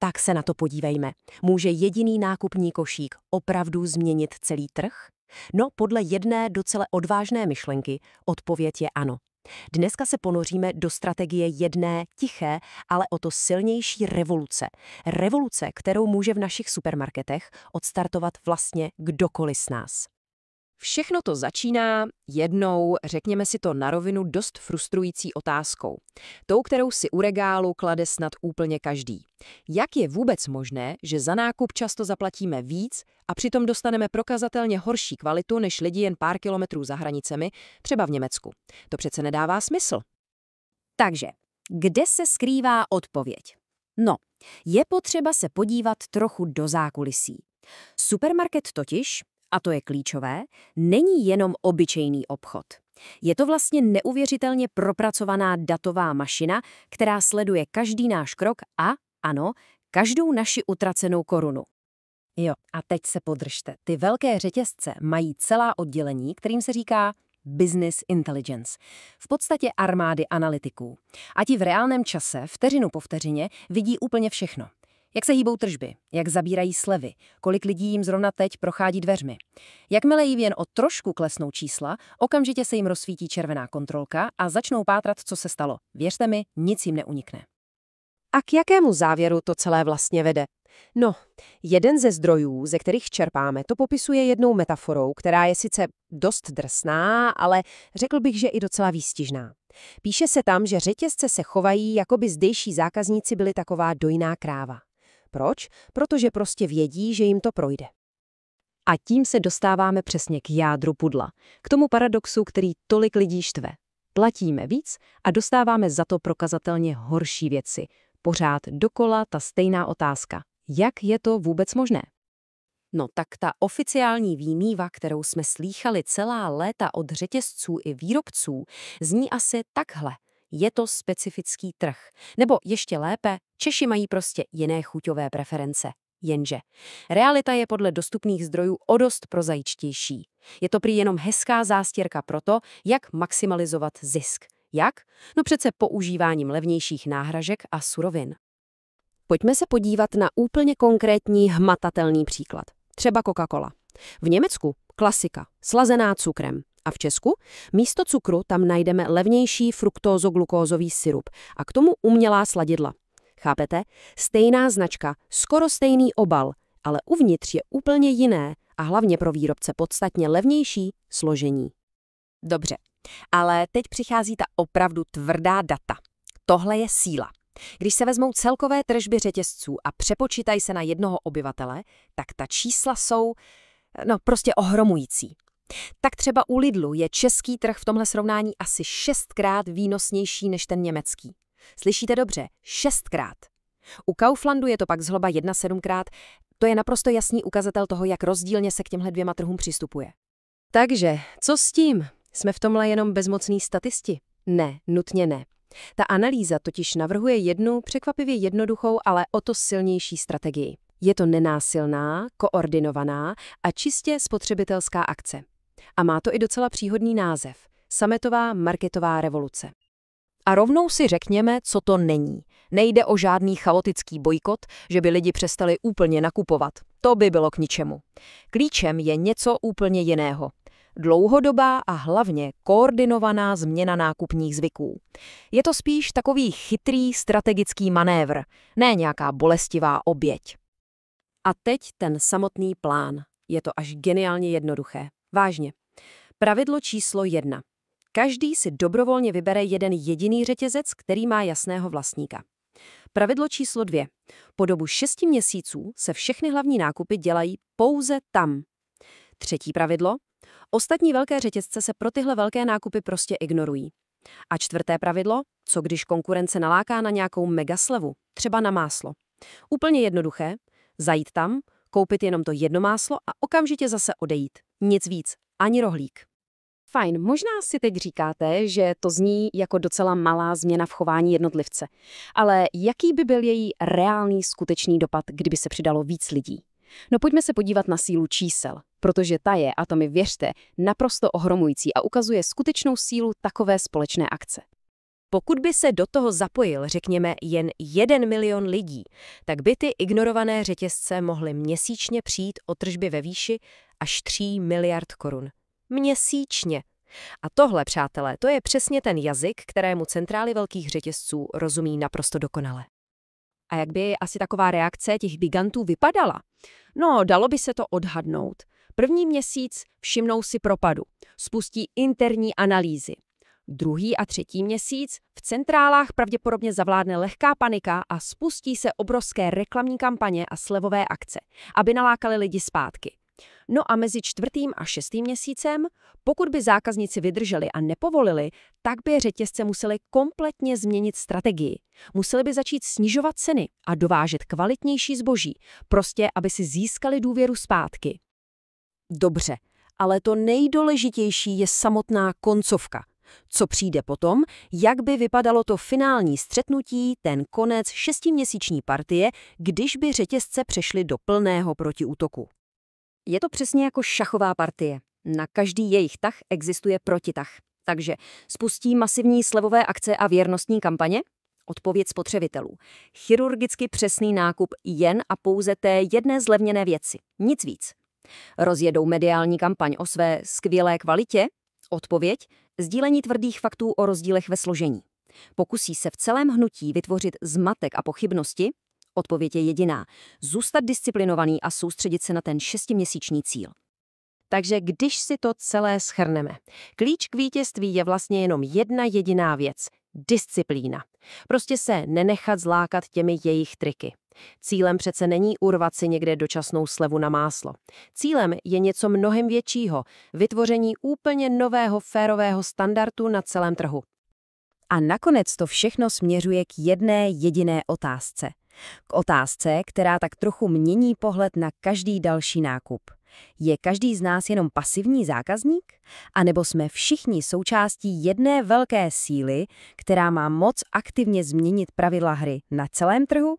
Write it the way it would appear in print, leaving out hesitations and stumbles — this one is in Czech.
Tak se na to podívejme. Může jediný nákupní košík opravdu změnit celý trh? No, podle jedné docela odvážné myšlenky odpověď je ano. Dneska se ponoříme do strategie jedné tiché, ale o to silnější revoluce. Revoluce, kterou může v našich supermarketech odstartovat vlastně kdokoliv z nás. Všechno to začíná jednou, řekněme si to na rovinu, dost frustrující otázkou. Tou, kterou si u regálu klade snad úplně každý. Jak je vůbec možné, že za nákup často zaplatíme víc a přitom dostaneme prokazatelně horší kvalitu než lidi jen pár kilometrů za hranicemi, třeba v Německu? To přece nedává smysl. Takže, kde se skrývá odpověď? No, je potřeba se podívat trochu do zákulisí. Supermarket totiž, a to je klíčové, není jenom obyčejný obchod. Je to vlastně neuvěřitelně propracovaná datová mašina, která sleduje každý náš krok a, ano, každou naši utracenou korunu. Jo, a teď se podržte. Ty velké řetězce mají celá oddělení, kterým se říká Business Intelligence. V podstatě armády analytiků. A ti v reálném čase, vteřinu po vteřině, vidí úplně všechno. Jak se hýbou tržby, jak zabírají slevy, kolik lidí jim zrovna teď prochází dveřmi. Jakmile jim jen o trošku klesnou čísla, okamžitě se jim rozsvítí červená kontrolka a začnou pátrat, co se stalo. Věřte mi, nic jim neunikne. A k jakému závěru to celé vlastně vede? No, jeden ze zdrojů, ze kterých čerpáme, to popisuje jednou metaforou, která je sice dost drsná, ale řekl bych, že i docela výstižná. Píše se tam, že řetězce se chovají, jako by zdejší zákazníci byli taková dojná kráva. Proč? Protože prostě vědí, že jim to projde. A tím se dostáváme přesně k jádru pudla, k tomu paradoxu, který tolik lidí štve. Platíme víc a dostáváme za to prokazatelně horší věci. Pořád dokola ta stejná otázka. Jak je to vůbec možné? No tak ta oficiální výmýva, kterou jsme slýchali celá léta od řetězců i výrobců, zní asi takhle. Je to specifický trh. Nebo ještě lépe, Češi mají prostě jiné chuťové preference. Jenže realita je podle dostupných zdrojů o dost prozaičtější. Je to prý jenom hezká zástěrka pro to, jak maximalizovat zisk. Jak? No přece používáním levnějších náhražek a surovin. Pojďme se podívat na úplně konkrétní hmatatelný příklad. Třeba Coca-Cola. V Německu klasika, slazená cukrem. A v Česku místo cukru tam najdeme levnější fruktózoglukózový sirup a k tomu umělá sladidla. Chápete? Stejná značka, skoro stejný obal, ale uvnitř je úplně jiné a hlavně pro výrobce podstatně levnější složení. Dobře, ale teď přichází ta opravdu tvrdá data. Tohle je síla. Když se vezmou celkové tržby řetězců a přepočítají se na jednoho obyvatele, tak ta čísla jsou, prostě ohromující. Tak třeba u Lidlu je český trh v tomhle srovnání asi 6krát výnosnější než ten německý. Slyšíte dobře, 6krát. U Kauflandu je to pak zhruba 1,7krát. To je naprosto jasný ukazatel toho, jak rozdílně se k těmhle dvěma trhům přistupuje. Takže, co s tím? Jsme v tomhle jenom bezmocní statisti? Ne, nutně ne. Ta analýza totiž navrhuje jednu překvapivě jednoduchou, ale o to silnější strategii. Je to nenásilná, koordinovaná a čistě spotřebitelská akce. A má to i docela příhodný název – sametová marketová revoluce. A rovnou si řekněme, co to není. Nejde o žádný chaotický bojkot, že by lidi přestali úplně nakupovat. To by bylo k ničemu. Klíčem je něco úplně jiného. Dlouhodobá a hlavně koordinovaná změna nákupních zvyků. Je to spíš takový chytrý strategický manévr, ne nějaká bolestivá oběť. A teď ten samotný plán. Je to až geniálně jednoduché. Vážně. Pravidlo číslo 1. Každý si dobrovolně vybere jeden jediný řetězec, který má jasného vlastníka. Pravidlo číslo 2. Po dobu 6 měsíců se všechny hlavní nákupy dělají pouze tam. Třetí pravidlo. Ostatní velké řetězce se pro tyhle velké nákupy prostě ignorují. A čtvrté pravidlo. Co když konkurence naláká na nějakou megaslevu, třeba na máslo. Úplně jednoduché. Zajít tam, koupit jenom to jedno máslo a okamžitě zase odejít. Nic víc, ani rohlík. Fajn, možná si teď říkáte, že to zní jako docela malá změna v chování jednotlivce. Ale jaký by byl její reálný skutečný dopad, kdyby se přidalo víc lidí? No pojďme se podívat na sílu čísel, protože ta je, a to mi věřte, naprosto ohromující a ukazuje skutečnou sílu takové společné akce. Pokud by se do toho zapojil, řekněme, jen 1 milion lidí, tak by ty ignorované řetězce mohly měsíčně přijít o tržby ve výši až 3 miliard korun. Měsíčně. A tohle, přátelé, to je přesně ten jazyk, kterému centrály velkých řetězců rozumí naprosto dokonale. A jak by asi taková reakce těch gigantů vypadala? No, dalo by se to odhadnout. První měsíc všimnou si propadu, spustí interní analýzy. Druhý a třetí měsíc v centrálách pravděpodobně zavládne lehká panika a spustí se obrovské reklamní kampaně a slevové akce, aby nalákali lidi zpátky. No a mezi 4. a 6. měsícem, pokud by zákazníci vydrželi a nepovolili, tak by řetězce museli kompletně změnit strategii. Museli by začít snižovat ceny a dovážet kvalitnější zboží, prostě aby si získali důvěru zpátky. Dobře, ale to nejdůležitější je samotná koncovka. Co přijde potom, jak by vypadalo to finální střetnutí, ten konec 6měsíční partie, když by řetězce přešly do plného protiútoku. Je to přesně jako šachová partie. Na každý jejich tah existuje protitah. Takže spustí masivní slevové akce a věrnostní kampaně? Odpověď spotřebitelů. Chirurgicky přesný nákup jen a pouze té jedné zlevněné věci. Nic víc. Rozjedou mediální kampaň o své skvělé kvalitě? Odpověď. Sdílení tvrdých faktů o rozdílech ve složení. Pokusí se v celém hnutí vytvořit zmatek a pochybnosti? Odpověď je jediná. Zůstat disciplinovaný a soustředit se na ten 6měsíční cíl. Takže když si to celé shrneme, klíč k vítězství je vlastně jenom jedna jediná věc. Disciplína. Prostě se nenechat zlákat těmi jejich triky. Cílem přece není urvat si někde dočasnou slevu na máslo. Cílem je něco mnohem většího, vytvoření úplně nového férového standardu na celém trhu. A nakonec to všechno směřuje k jedné jediné otázce. K otázce, která tak trochu mění pohled na každý další nákup. Je každý z nás jenom pasivní zákazník? A nebo jsme všichni součástí jedné velké síly, která má moc aktivně změnit pravidla hry na celém trhu?